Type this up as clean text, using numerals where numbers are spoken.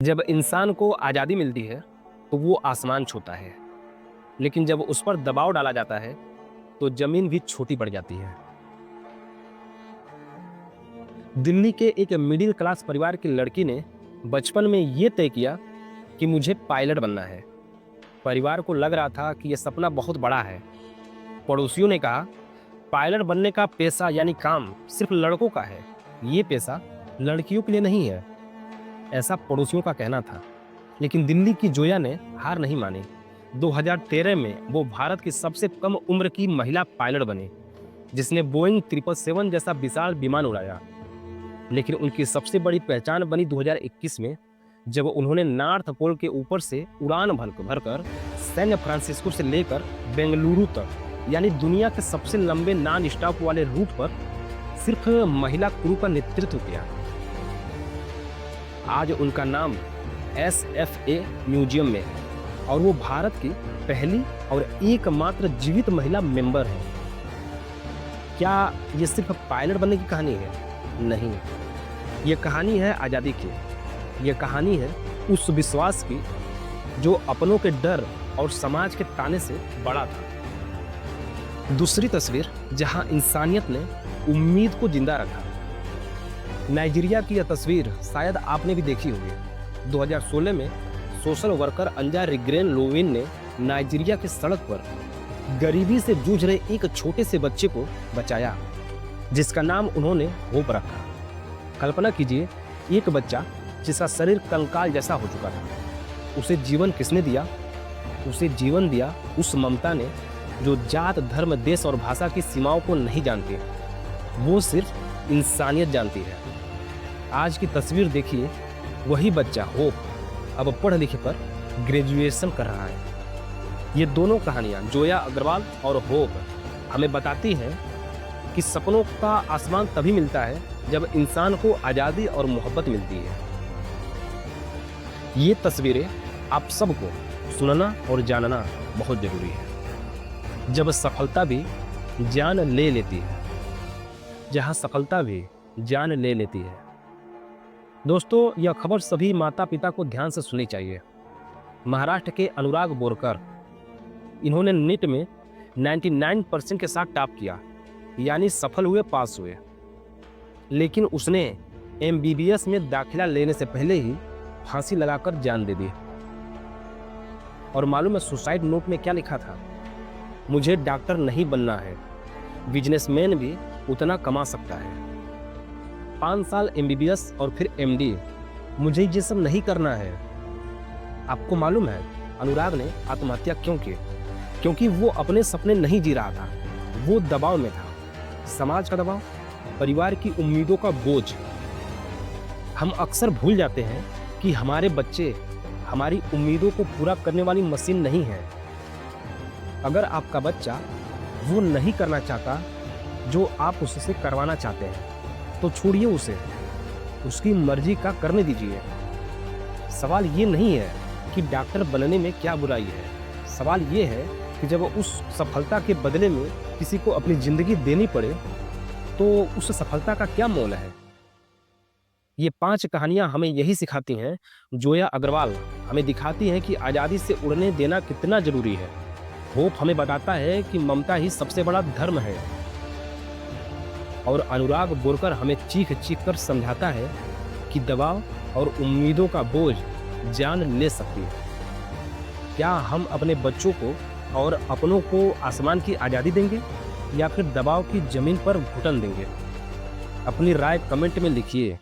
जब इंसान को आज़ादी मिलती है तो वो आसमान छूता है, लेकिन जब उस पर दबाव डाला जाता है तो ज़मीन भी छोटी पड़ जाती है। दिल्ली के एक मिडिल क्लास परिवार की लड़की ने बचपन में ये तय किया कि मुझे पायलट बनना है। परिवार को लग रहा था कि यह सपना बहुत बड़ा है। पड़ोसियों ने कहा, पायलट बनने का पेशा यानी काम सिर्फ लड़कों का है, ये पेशा लड़कियों के लिए नहीं है। ऐसा पड़ोसियों का कहना था, लेकिन दिल्ली की जोया ने हार नहीं मानी। 2013 में वो भारत की सबसे कम उम्र की महिला पायलट बनी, जिसने बोइंग 777 जैसा विशाल विमान उड़ाया। लेकिन उनकी सबसे बड़ी पहचान बनी 2021 में, जब उन्होंने नॉर्थ पोल के ऊपर से उड़ान भरकर सैन फ्रांसिस्को से लेकर बेंगलुरु तक, यानी दुनिया के सबसे लंबे नॉन स्टॉप वाले रूट पर सिर्फ महिला क्रू का नेतृत्व किया। आज उनका नाम SFA म्यूजियम में है और वो भारत की पहली और एकमात्र जीवित महिला मेंबर है। क्या ये सिर्फ पायलट बनने की कहानी है? नहीं, ये कहानी है आज़ादी की। ये कहानी है उस विश्वास की जो अपनों के डर और समाज के ताने से बड़ा था। दूसरी तस्वीर जहां इंसानियत ने उम्मीद को जिंदा रखा। नाइजीरिया की यह तस्वीर शायद आपने भी देखी होगी। 2016 में सोशल वर्कर अंजा रिग्रेन लोविन ने नाइजीरिया की सड़क पर गरीबी से जूझ रहे एक छोटे से बच्चे को बचाया, जिसका नाम उन्होंने होप रखा। कल्पना कीजिए, एक बच्चा जिसका शरीर कंकाल जैसा हो चुका था, उसे जीवन किसने दिया? उसे जीवन दिया उस ममता ने जो जात, धर्म, देश और भाषा की सीमाओं को नहीं जानती। वो सिर्फ इंसानियत जानती है। आज की तस्वीर देखिए, वही बच्चा होप अब पढ़ लिख कर ग्रेजुएशन कर रहा है। ये दोनों कहानियां, जोया अग्रवाल और होप, हमें बताती हैं कि सपनों का आसमान तभी मिलता है जब इंसान को आज़ादी और मोहब्बत मिलती है। ये तस्वीरें आप सबको सुनना और जानना बहुत जरूरी है। जब सफलता भी जान ले लेती है, जहां सफलता भी जान ले लेती है। दोस्तों, यह खबर सभी माता पिता को ध्यान से सुननी चाहिए। महाराष्ट्र के अनुराग बोरकर, इन्होंने नीट में 99% के साथ टॉप किया, यानी सफल हुए, पास हुए। लेकिन उसने MBBS में दाखिला लेने से पहले ही फांसी लगाकर जान दे दी। और मालूम है सुसाइड नोट में क्या लिखा था? मुझे डॉक्टर नहीं बनना है, बिजनेसमैन भी उतना कमा सकता है। 5 साल MBBS और फिर MD, मुझे ये सब नहीं करना है। आपको मालूम है अनुराग ने आत्महत्या क्यों की? क्योंकि वो अपने सपने नहीं जी रहा था, वो दबाव में था। समाज का दबाव, परिवार की उम्मीदों का बोझ। हम अक्सर भूल जाते हैं कि हमारे बच्चे हमारी उम्मीदों को पूरा करने वाली मशीन नहीं है। अगर आपका बच्चा वो नहीं करना चाहता जो आप उससे करवाना चाहते हैं, तो छोड़िए उसे, उसकी मर्जी का करने दीजिए। सवाल ये नहीं है कि डॉक्टर बनने में क्या बुराई है। सवाल ये है कि जब उस सफलता के बदले में किसी को अपनी जिंदगी देनी पड़े, तो उस सफलता का क्या मोल है? ये 5 कहानियां हमें यही सिखाती हैं। जोया अग्रवाल हमें दिखाती हैं कि आज़ादी से उड़ने देना कितना जरूरी है। होप हमें बताता है कि ममता ही सबसे बड़ा धर्म है। और अनुराग बोरकर हमें चीख चीख कर समझाता है कि दबाव और उम्मीदों का बोझ जान ले सकती है। क्या हम अपने बच्चों को और अपनों को आसमान की आज़ादी देंगे या फिर दबाव की जमीन पर घुटन देंगे? अपनी राय कमेंट में लिखिए।